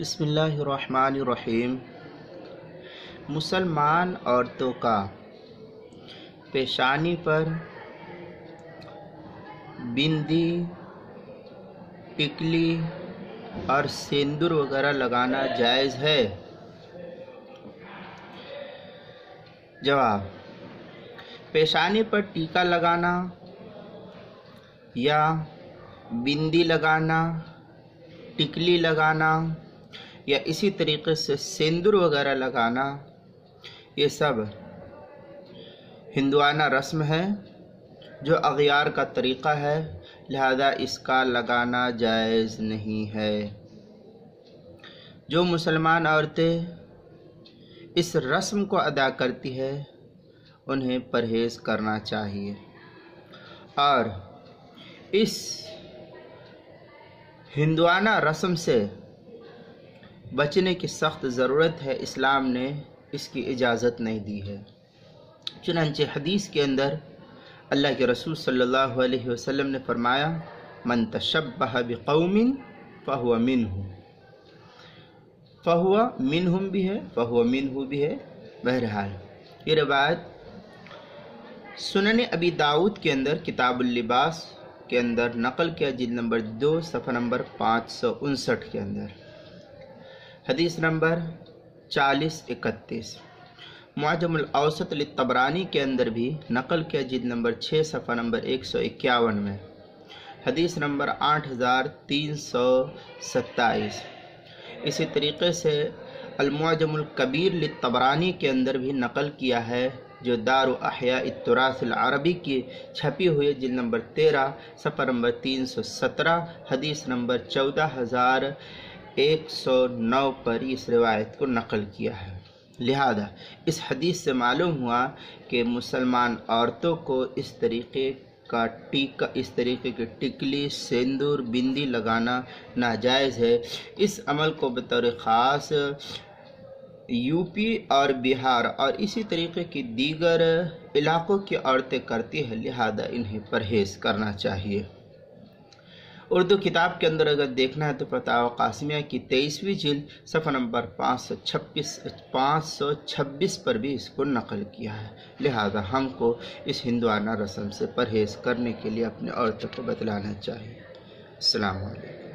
بسم اللہ الرحمن الرحیم۔ مسلمان عورتوں کا پیشانی پر بندی، ٹکلی اور سندور وغیرہ لگانا جائز ہے؟ جواب: پیشانی پر ٹیکا لگانا یا بندی لگانا، ٹکلی لگانا یا اسی طریقے سے سندور وغیرہ لگانا، یہ سب ہندوانہ رسم ہے جو اغیار کا طریقہ ہے، لہذا اس کا لگانا جائز نہیں ہے۔ جو مسلمان عورتیں اس رسم کو ادا کرتی ہے انہیں پرہیز کرنا چاہیے اور اس ہندوانہ رسم سے بچنے کی سخت ضرورت ہے۔ اسلام نے اس کی اجازت نہیں دی ہے۔ چنانچہ حدیث کے اندر اللہ کے رسول صلی اللہ علیہ وسلم نے فرمایا: من تشبہ بقوم فہو منہم، فہو منہم بھی ہے، فہو منہ بھی ہے۔ بہرحال یہ روایت سنن ابی داؤد کے اندر کتاب اللباس کے اندر نقل کیا، جلد نمبر 2 صفحہ نمبر 559 کے اندر، حدیث نمبر 4031۔ معجم الاوسط للطبرانی کے اندر بھی نقل کیا، جلد نمبر 6 صفحہ نمبر 151 میں، حدیث نمبر 8327۔ اسی طریقے سے المعجم الکبیر للطبرانی کے اندر بھی نقل کیا ہے، جو دار احیاء التراث العربی کی چھپی ہوئی، جلد نمبر 13 صفحہ نمبر 317، حدیث نمبر 14109 پر اس روایت کو نقل کیا ہے۔ لہذا اس حدیث سے معلوم ہوا کہ مسلمان عورتوں کو اس طریقے کا ٹیکا، اس طریقے کی ٹکلی، سندور، بندی لگانا ناجائز ہے۔ اس عمل کو بطور خاص یو پی اور بہار اور اسی طریقے کی دیگر علاقوں کی عورتیں کرتی ہیں، لہذا انہیں پرہیز کرنا چاہیے۔ اردو کتاب کے اندر اگر دیکھنا ہے تو فتاوی قاسمیہ کی 23ویں جلد صفحہ نمبر 526 پر بھی اس کو نقل کیا ہے۔ لہذا ہم کو اس ہندوانہ رسم سے پرہیز کرنے کے لیے اپنے عورتوں کو بتلانا چاہیے۔ السلام علیکم۔